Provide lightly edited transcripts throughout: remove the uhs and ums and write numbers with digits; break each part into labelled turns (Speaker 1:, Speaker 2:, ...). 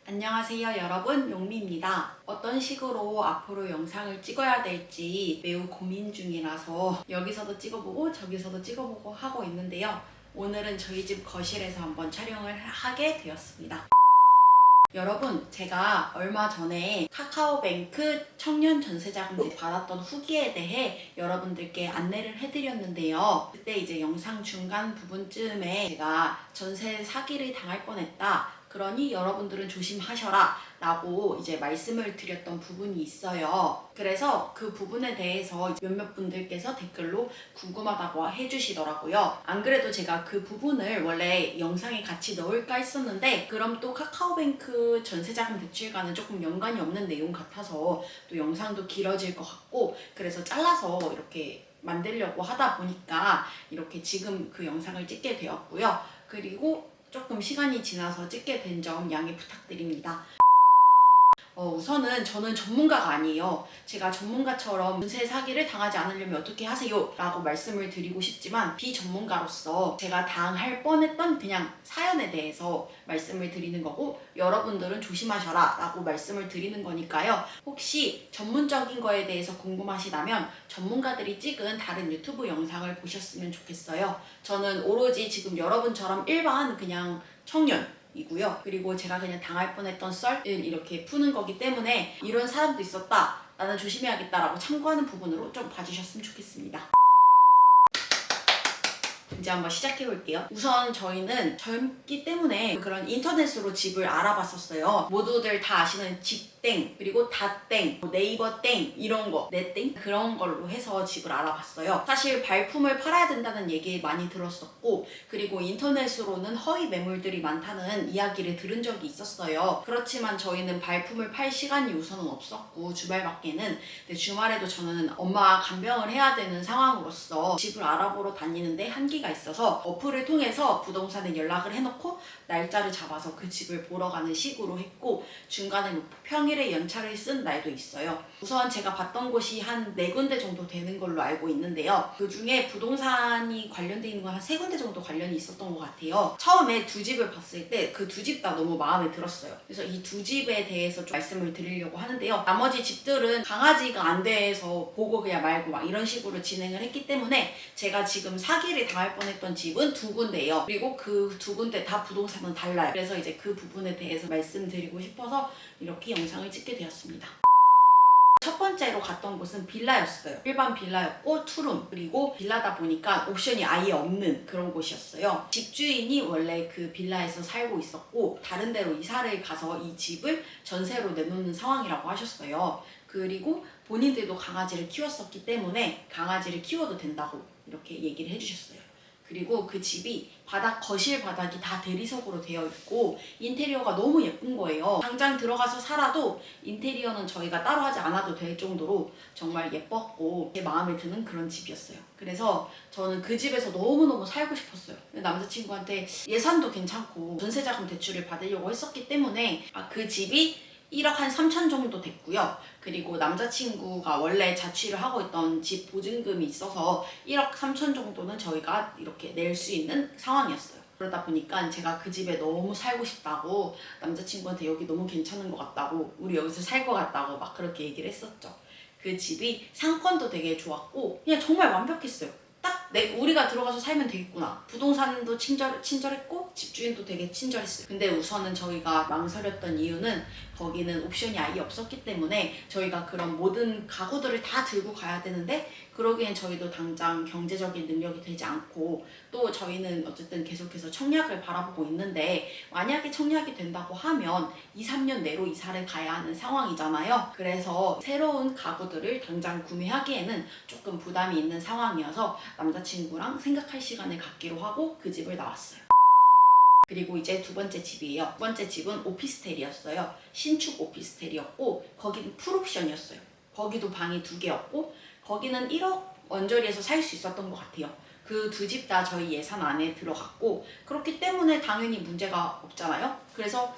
Speaker 1: 안녕하세요 여러분, 용미입니다. 어떤 식으로 앞으로 영상을 찍어야 될지 매우 고민 중이라서 여기서도 찍어보고 저기서도 찍어보고 하고 있는데요. 오늘은 저희 집 거실에서 한번 촬영을 하게 되었습니다. 여러분, 제가 얼마 전에 카카오뱅크 청년 전세자금 받았던 후기에 대해 여러분들께 안내를 해드렸는데요. 그때 이제 영상 중간 부분쯤에 제가 전세 사기를 당할 뻔했다. 그러니 여러분들은 조심하셔라 라고 이제 말씀을 드렸던 부분이 있어요. 그래서 그 부분에 대해서 몇몇 분들께서 댓글로 궁금하다고 해주시더라고요. 안 그래도 제가 그 부분을 원래 영상에 같이 넣을까 했었는데 그럼 또 카카오뱅크 전세자금 대출과는 조금 연관이 없는 내용 같아서 또 영상도 길어질 것 같고, 그래서 잘라서 이렇게 만들려고 하다 보니까 이렇게 지금 그 영상을 찍게 되었고요. 그리고 조금 시간이 지나서 찍게 된 점 양해 부탁드립니다. 우선은 저는 전문가가 아니에요. 제가 전문가처럼 전세 사기를 당하지 않으려면 어떻게 하세요? 라고 말씀을 드리고 싶지만 비전문가로서 제가 당할 뻔했던 그냥 사연에 대해서 말씀을 드리는 거고, 여러분들은 조심하셔라 라고 말씀을 드리는 거니까요. 혹시 전문적인 거에 대해서 궁금하시다면 전문가들이 찍은 다른 유튜브 영상을 보셨으면 좋겠어요. 저는 오로지 지금 여러분처럼 일반 그냥 청년 이고요. 그리고 제가 그냥 당할 뻔했던 썰을 이렇게 푸는 거기 때문에 이런 사람도 있었다, 나는 조심해야겠다라고 참고하는 부분으로 좀 봐주셨으면 좋겠습니다. 이제 한번 시작해 볼게요. 우선 저희는 젊기 때문에 그런 인터넷으로 집을 알아봤었어요. 모두들 다 아시는 집땡, 그리고 다땡, 네이버 땡, 이런 거, 네땡 그런 걸로 해서 집을 알아봤어요. 사실 발품을 팔아야 된다는 얘기 많이 들었었고, 그리고 인터넷으로는 허위 매물들이 많다는 이야기를 들은 적이 있었어요. 그렇지만 저희는 발품을 팔 시간이 우선은 없었고 주말밖에는. 근데 주말에도 저는 엄마 간병을 해야 되는 상황으로서 집을 알아보러 다니는데 한계가 있어서 어플을 통해서 부동산에 연락을 해놓고 날짜를 잡아서 그 집을 보러 가는 식으로 했고, 중간에 뭐 평일에 연차를 쓴 날도 있어요. 우선 제가 봤던 곳이 한 4군데 정도 되는 걸로 알고 있는데요. 그 중에 부동산이 관련돼 있는 건 한 3군데 정도 관련이 있었던 것 같아요. 처음에 2집을 봤을 때 그 2집 다 너무 마음에 들었어요. 그래서 이 2집에 대해서 좀 말씀을 드리려고 하는데요. 나머지 집들은 강아지가 안 돼서 보고 그냥 말고 막 이런 식으로 진행을 했기 때문에 제가 지금 사기를 당할 뻔했던 집은 2군데예요. 그리고 그 2군데 다 부동산은 달라요. 그래서 이제 그 부분에 대해서 말씀드리고 싶어서 이렇게 영상을 찍게 되었습니다. 첫 번째로 갔던 곳은 빌라였어요. 일반 빌라였고 투룸, 그리고 빌라다 보니까 옵션이 아예 없는 그런 곳이었어요. 집주인이 원래 그 빌라에서 살고 있었고 다른 데로 이사를 가서 이 집을 전세로 내놓는 상황이라고 하셨어요. 그리고 본인들도 강아지를 키웠었기 때문에 강아지를 키워도 된다고 이렇게 얘기를 해주셨어요. 그리고 그 집이 거실 바닥이 다 대리석으로 되어 있고 인테리어가 너무 예쁜 거예요. 당장 들어가서 살아도 인테리어는 저희가 따로 하지 않아도 될 정도로 정말 예뻤고 제 마음에 드는 그런 집이었어요. 그래서 저는 그 집에서 너무너무 살고 싶었어요. 남자친구한테 예산도 괜찮고 전세자금 대출을 받으려고 했었기 때문에 그 집이 1억 한 3천 정도 됐고요. 그리고 남자친구가 원래 자취를 하고 있던 집 보증금이 있어서 1억 3천 정도는 저희가 이렇게 낼 수 있는 상황이었어요. 그러다 보니까 제가 그 집에 너무 살고 싶다고, 남자친구한테 여기 너무 괜찮은 것 같다고, 우리 여기서 살 것 같다고 막 그렇게 얘기를 했었죠. 그 집이 상권도 되게 좋았고 그냥 정말 완벽했어요. 딱 우리가 들어가서 살면 되겠구나. 부동산도 친절했고 집주인도 되게 친절했어요. 근데 우선은 저희가 망설였던 이유는 거기는 옵션이 아예 없었기 때문에 저희가 그런 모든 가구들을 다 들고 가야 되는데 그러기엔 저희도 당장 경제적인 능력이 되지 않고, 또 저희는 어쨌든 계속해서 청약을 바라보고 있는데 만약에 청약이 된다고 하면 2, 3년 내로 이사를 가야 하는 상황이잖아요. 그래서 새로운 가구들을 당장 구매하기에는 조금 부담이 있는 상황이어서 남자친구랑 생각할 시간을 갖기로 하고 그 집을 나왔어요. 그리고 이제 두 번째 집이에요. 두 번째 집은 오피스텔이었어요. 신축 오피스텔이었고 거기는 풀옵션이었어요. 거기도 방이 2개였고 거기는 1억 원저리에서 살 수 있었던 것 같아요. 그 2집 다 저희 예산 안에 들어갔고 그렇기 때문에 당연히 문제가 없잖아요. 그래서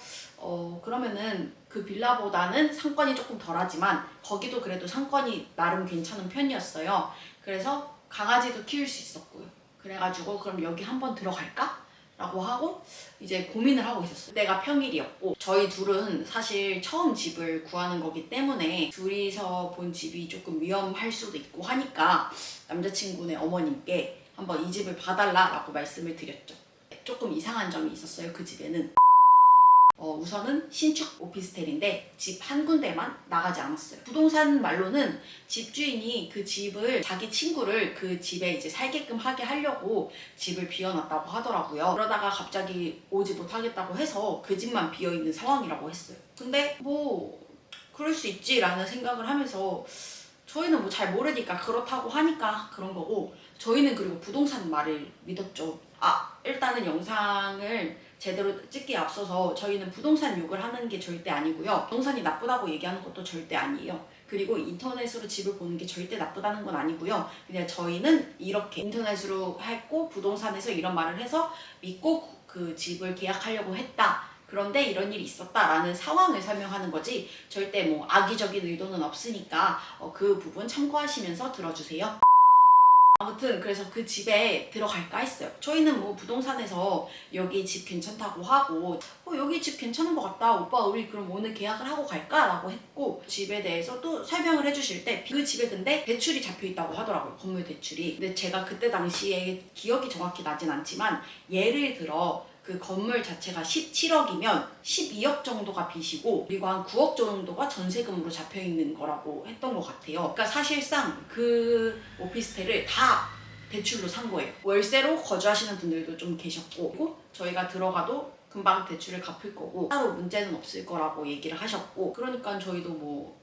Speaker 1: 그러면은 그 빌라보다는 상권이 조금 덜하지만 거기도 그래도 상권이 나름 괜찮은 편이었어요. 그래서 강아지도 키울 수 있었고요. 그래가지고 그럼 여기 한번 들어갈까? 라고 하고 이제 고민을 하고 있었어요. 그때가 평일이었고 저희 둘은 사실 처음 집을 구하는 거기 때문에 둘이서 본 집이 조금 위험할 수도 있고 하니까 남자친구네 어머님께 한번 이 집을 봐달라고 말씀을 드렸죠. 조금 이상한 점이 있었어요. 그 집에는 우선은 신축 오피스텔인데 집 한 군데만 나가지 않았어요. 부동산 말로는 집주인이 그 집을 자기 친구를 그 집에 이제 살게끔 하게 하려고 집을 비워놨다고 하더라고요. 그러다가 갑자기 오지 못하겠다고 해서 그 집만 비어있는 상황이라고 했어요. 근데 뭐 그럴 수 있지라는 생각을 하면서 저희는 뭐 잘 모르니까 그렇다고 하니까 그런 거고 저희는 그리고 부동산 말을 믿었죠. 일단은 영상을 제대로 찍기에 앞서서 저희는 부동산 욕을 하는 게 절대 아니고요. 부동산이 나쁘다고 얘기하는 것도 절대 아니에요. 그리고 인터넷으로 집을 보는 게 절대 나쁘다는 건 아니고요. 그냥 저희는 이렇게 인터넷으로 했고 부동산에서 이런 말을 해서 믿고 그 집을 계약하려고 했다. 그런데 이런 일이 있었다라는 상황을 설명하는 거지 절대 뭐 악의적인 의도는 없으니까 그 부분 참고하시면서 들어주세요. 아무튼 그래서 그 집에 들어갈까 했어요. 저희는 뭐 부동산에서 여기 집 괜찮다고 하고 여기 집 괜찮은 것 같다 오빠 우리 그럼 오늘 계약을 하고 갈까? 라고 했고 집에 대해서 또 설명을 해주실 때 그 집에 근데 대출이 잡혀있다고 하더라고요. 건물 대출이. 근데 제가 그때 당시에 기억이 정확히 나진 않지만 예를 들어 그 건물 자체가 17억이면 12억 정도가 빚이고 그리고 한 9억 정도가 전세금으로 잡혀있는 거라고 했던 것 같아요. 그러니까 사실상 그 오피스텔을 다 대출로 산 거예요. 월세로 거주하시는 분들도 좀 계셨고 그리고 저희가 들어가도 금방 대출을 갚을 거고 따로 문제는 없을 거라고 얘기를 하셨고 그러니까 저희도 뭐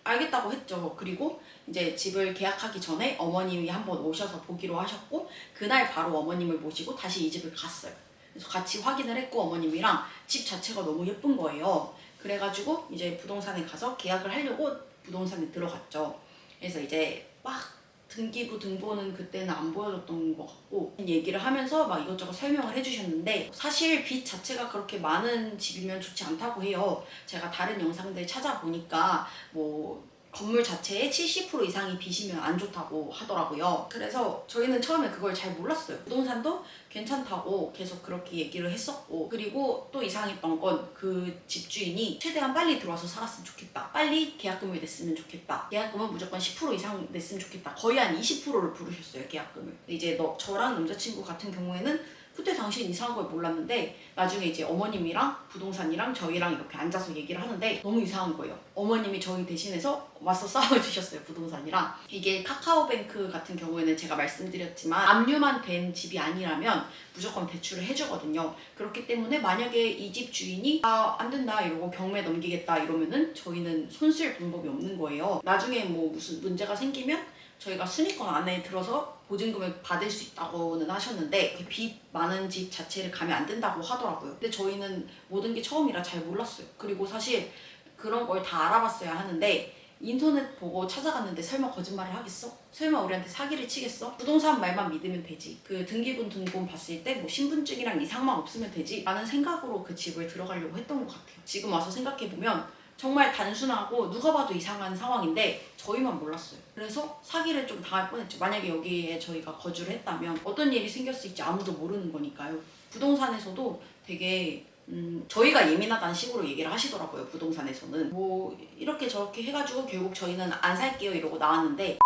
Speaker 1: 알겠다고 했죠. 그리고 이제 집을 계약하기 전에 어머님이 한번 오셔서 보기로 하셨고 그날 바로 어머님을 모시고 다시 이 집을 갔어요. 그래서 같이 확인을 했고 어머님이랑 집 자체가 너무 예쁜 거예요. 그래가지고 이제 부동산에 가서 계약을 하려고 부동산에 들어갔죠. 그래서 이제 막 등기부 등본은 그때는 안 보여줬던 것 같고 얘기를 하면서 막 이것저것 설명을 해주셨는데 사실 빚 자체가 그렇게 많은 집이면 좋지 않다고 해요. 제가 다른 영상들 찾아보니까 뭐 건물 자체에 70% 이상이 빚이면 안 좋다고 하더라고요. 그래서 저희는 처음에 그걸 잘 몰랐어요. 부동산도 괜찮다고 계속 그렇게 얘기를 했었고 그리고 또 이상했던 건 그 집주인이 최대한 빨리 들어와서 살았으면 좋겠다. 빨리 계약금을 냈으면 좋겠다. 계약금은 무조건 10% 이상 냈으면 좋겠다. 거의 한 20%를 부르셨어요. 계약금을. 이제 저랑 남자친구 같은 경우에는 그때 당시엔 이상한 걸 몰랐는데 나중에 이제 어머님이랑 부동산이랑 저희랑 이렇게 앉아서 얘기를 하는데 너무 이상한 거예요. 어머님이 저희 대신해서 맞서 싸워주셨어요. 부동산이랑. 이게 카카오뱅크 같은 경우에는 제가 말씀드렸지만 압류만 된 집이 아니라면 무조건 대출을 해주거든요. 그렇기 때문에 만약에 이 집 주인이 안 된다 이러고 경매 넘기겠다 이러면은 저희는 손쓸 방법이 없는 거예요. 나중에 뭐 무슨 문제가 생기면 저희가 순위권 안에 들어서 보증금을 받을 수 있다고는 하셨는데 빚 많은 집 자체를 가면 안 된다고 하더라고요. 근데 저희는 모든 게 처음이라 잘 몰랐어요. 그리고 사실 그런 걸 다 알아봤어야 하는데 인터넷 보고 찾아갔는데 설마 거짓말을 하겠어? 설마 우리한테 사기를 치겠어? 부동산 말만 믿으면 되지. 그 등기분 등본 봤을 때 뭐 신분증이랑 이상만 없으면 되지 라는 생각으로 그 집을 들어가려고 했던 것 같아요. 지금 와서 생각해보면 정말 단순하고 누가 봐도 이상한 상황인데 저희만 몰랐어요. 그래서 사기를 좀 당할 뻔했죠. 만약에 여기에 저희가 거주를 했다면 어떤 일이 생겼을지 아무도 모르는 거니까요. 부동산에서도 되게 저희가 예민하다는 식으로 얘기를 하시더라고요. 부동산에서는 뭐 이렇게 저렇게 해가지고 결국 저희는 안 살게요 이러고 나왔는데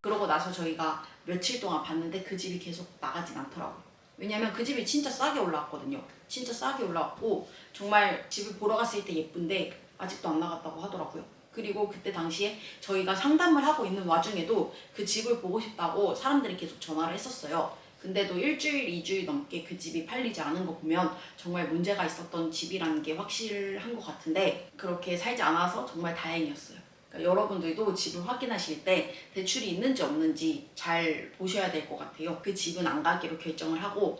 Speaker 1: 그러고 나서 저희가 며칠 동안 봤는데 그 집이 계속 나가진 않더라고요. 왜냐면 그 집이 진짜 싸게 올라왔거든요. 진짜 싸게 올라왔고 정말 집을 보러 갔을 때 예쁜데 아직도 안 나갔다고 하더라고요. 그리고 그때 당시에 저희가 상담을 하고 있는 와중에도 그 집을 보고 싶다고 사람들이 계속 전화를 했었어요. 근데도 일주일, 2주일 넘게 그 집이 팔리지 않은 거 보면 정말 문제가 있었던 집이라는 게 확실한 것 같은데 그렇게 살지 않아서 정말 다행이었어요. 그러니까 여러분들도 집을 확인하실 때 대출이 있는지 없는지 잘 보셔야 될 것 같아요. 그 집은 안 가기로 결정을 하고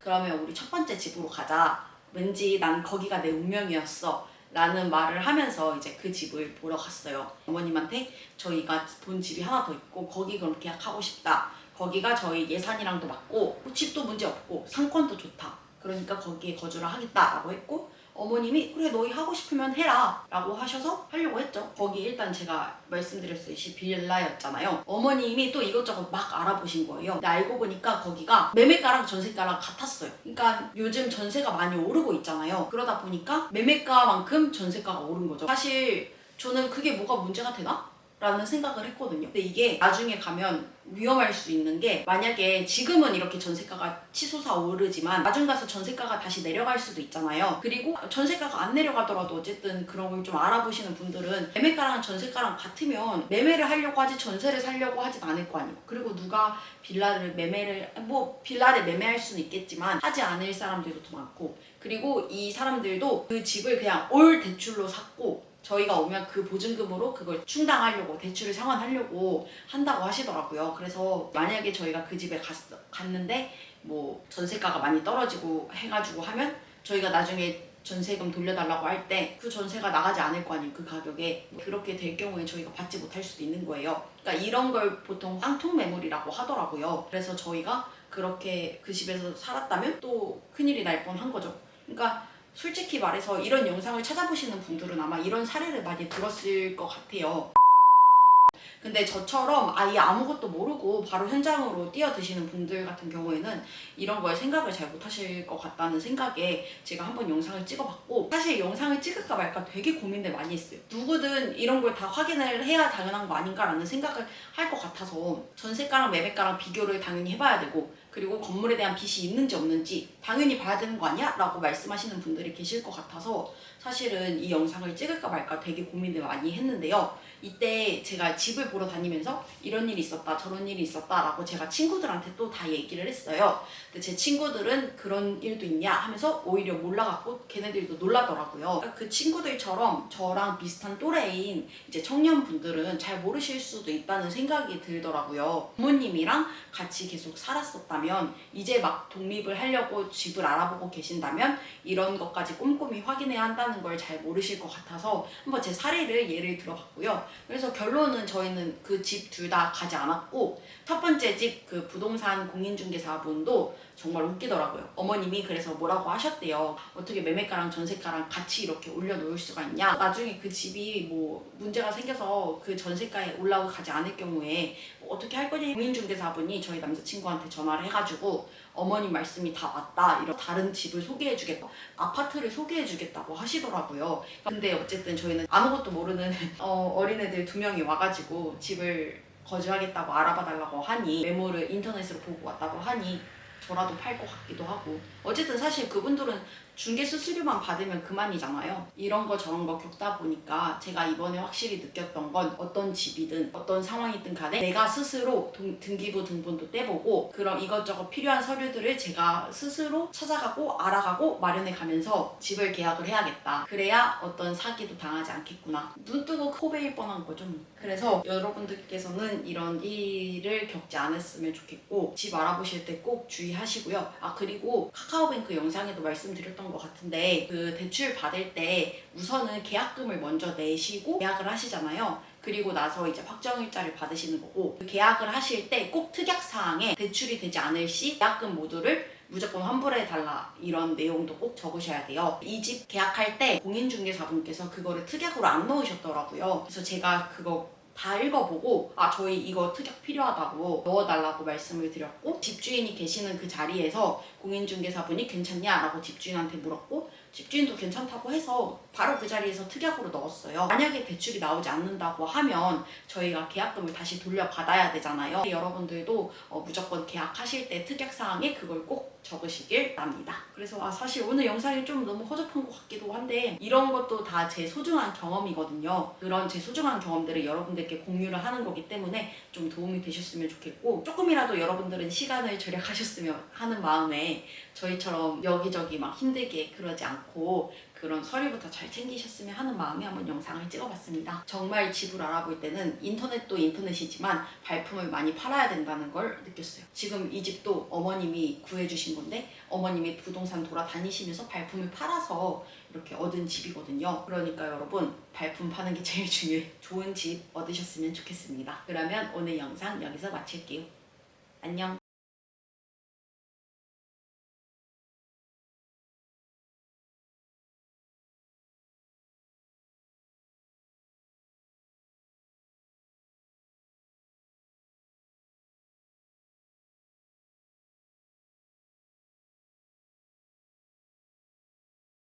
Speaker 1: 그러면 우리 첫 번째 집으로 가자. 왠지 난 거기가 내 운명이었어. 라는 말을 하면서 이제 그 집을 보러 갔어요. 어머님한테 저희가 본 집이 하나 더 있고 거기 그럼 계약하고 싶다. 거기가 저희 예산이랑도 맞고 집도 문제 없고 상권도 좋다. 그러니까 거기에 거주를 하겠다라고 했고 어머님이 그래 너희 하고 싶으면 해라 라고 하셔서 하려고 했죠. 거기 일단 제가 말씀드렸듯이 빌라였잖아요. 어머님이 또 이것저것 막 알아보신 거예요. 근데 알고 보니까 거기가 매매가랑 전세가랑 같았어요. 그러니까 요즘 전세가 많이 오르고 있잖아요. 그러다 보니까 매매가만큼 전세가가 오른 거죠. 사실 저는 그게 뭐가 문제가 되나? 라는 생각을 했거든요. 근데 이게 나중에 가면 위험할 수 있는 게, 만약에 지금은 이렇게 전세가가 치솟아 오르지만 나중 가서 전세가가 다시 내려갈 수도 있잖아요. 그리고 전세가가 안 내려가더라도 어쨌든 그런 걸 좀 알아보시는 분들은 매매가랑 전세가랑 같으면 매매를 하려고 하지 전세를 살려고 하진 않을 거 아니에요. 그리고 누가 빌라를 매매할 수는 있겠지만 하지 않을 사람들도 더 많고, 그리고 이 사람들도 그 집을 그냥 올 대출로 샀고 저희가 오면 그 보증금으로 그걸 충당하려고, 대출을 상환하려고 한다고 하시더라고요. 그래서 만약에 저희가 그 집에 갔는데 뭐 전세가가 많이 떨어지고 해가지고 하면 저희가 나중에 전세금 돌려달라고 할 때 그 전세가 나가지 않을 거 아니에요. 그 가격에. 그렇게 될 경우에 저희가 받지 못할 수도 있는 거예요. 그러니까 이런 걸 보통 깡통 매물이라고 하더라고요. 그래서 저희가 그렇게 그 집에서 살았다면 또 큰일이 날 뻔한 거죠. 그러니까 솔직히 말해서 이런 영상을 찾아보시는 분들은 아마 이런 사례를 많이 들었을 것 같아요. 근데 저처럼 아예 아무것도 모르고 바로 현장으로 뛰어드시는 분들 같은 경우에는 이런 거에 생각을 잘 못하실 것 같다는 생각에 제가 한번 영상을 찍어봤고, 사실 영상을 찍을까 말까 되게 고민을 많이 했어요. 누구든 이런 걸 다 확인을 해야 당연한 거 아닌가라는 생각을 할 것 같아서 전세가랑 매매가랑 비교를 당연히 해봐야 되고, 그리고 건물에 대한 빚이 있는지 없는지 당연히 봐야 되는 거 아니야? 라고 말씀하시는 분들이 계실 것 같아서 사실은 이 영상을 찍을까 말까 되게 고민을 많이 했는데요. 이때 제가 집을 보러 다니면서 이런 일이 있었다 저런 일이 있었다 라고 제가 친구들한테 또 다 얘기를 했어요. 근데 제 친구들은 그런 일도 있냐 하면서 오히려 몰라갖고 걔네들도 놀라더라고요. 그러니까 그 친구들처럼 저랑 비슷한 또래인 이제 청년분들은 잘 모르실 수도 있다는 생각이 들더라고요. 부모님이랑 같이 계속 살았었다면, 이제 막 독립을 하려고 집을 알아보고 계신다면 이런 것까지 꼼꼼히 확인해야 한다는 걸 잘 모르실 것 같아서 한번 제 사례를 예를 들어봤고요. 그래서 결론은 저희는 그 집 둘 다 가지 않았고, 첫 번째 집 그 부동산 공인중개사분도 정말 웃기더라고요. 어머님이 그래서 뭐라고 하셨대요. 어떻게 매매가랑 전세가랑 같이 이렇게 올려놓을 수가 있냐. 나중에 그 집이 뭐 문제가 생겨서 그 전세가에 올라가지 않을 경우에 뭐 어떻게 할 거니? 공인중개사분이 저희 남자친구한테 전화를 해가지고 어머님 말씀이 다 맞다, 이런 다른 집을 소개해주겠다, 아파트를 소개해주겠다고 하시더라고요. 근데 어쨌든 저희는 아무것도 모르는 어린애들 2명이 와가지고 집을 거주하겠다고 알아봐달라고 하니, 메모를 인터넷으로 보고 왔다고 하니 저라도 팔 것 같기도 하고, 어쨌든 사실 그분들은 중개 수수료만 받으면 그만이잖아요. 이런 거 저런 거 겪다 보니까 제가 이번에 확실히 느꼈던 건, 어떤 집이든 어떤 상황이든 간에 내가 스스로 등기부 등본도 떼보고 그런 이것저것 필요한 서류들을 제가 스스로 찾아가고 알아가고 마련해 가면서 집을 계약을 해야겠다. 그래야 어떤 사기도 당하지 않겠구나. 눈 뜨고 코 베일 뻔한 거죠. 그래서 여러분들께서는 이런 일을 겪지 않았으면 좋겠고, 집 알아보실 때 꼭 주의하시고요. 그리고 카카오뱅크 영상에도 말씀드렸던 것 같은데, 그 대출 받을 때 우선은 계약금을 먼저 내시고 계약을 하시잖아요. 그리고 나서 이제 확정일자를 받으시는 거고, 그 계약을 하실 때 꼭 특약사항에 대출이 되지 않을 시 계약금 모두를 무조건 환불해달라, 이런 내용도 꼭 적으셔야 돼요. 이 집 계약할 때 공인중개사분께서 그거를 특약으로 안 넣으셨더라고요. 그래서 제가 그거 다 읽어보고 저희 이거 특약 필요하다고 넣어달라고 말씀을 드렸고, 집주인이 계시는 그 자리에서 공인중개사분이 괜찮냐라고 집주인한테 물었고, 집주인도 괜찮다고 해서 바로 그 자리에서 특약으로 넣었어요. 만약에 대출이 나오지 않는다고 하면 저희가 계약금을 다시 돌려받아야 되잖아요. 여러분들도 무조건 계약하실 때 특약사항에 그걸 꼭 적으시길 바랍니다. 그래서 사실 오늘 영상이 좀 너무 허접한 것 같기도 한데, 이런 것도 다 제 소중한 경험이거든요. 그런 제 소중한 경험들을 여러분들께 공유를 하는 거기 때문에 좀 도움이 되셨으면 좋겠고, 조금이라도 여러분들은 시간을 절약하셨으면 하는 마음에 저희처럼 여기저기 막 힘들게 그러지 않고 그런 서류부터 잘 챙기셨으면 하는 마음에 한번 영상을 찍어봤습니다. 정말 집을 알아볼 때는 인터넷도 인터넷이지만 발품을 많이 팔아야 된다는 걸 느꼈어요. 지금 이 집도 어머님이 구해주신 건데, 어머님이 부동산 돌아다니시면서 발품을 팔아서 이렇게 얻은 집이거든요. 그러니까 여러분, 발품 파는 게 제일 중요해요. 좋은 집 얻으셨으면 좋겠습니다. 그러면 오늘 영상 여기서 마칠게요. 안녕.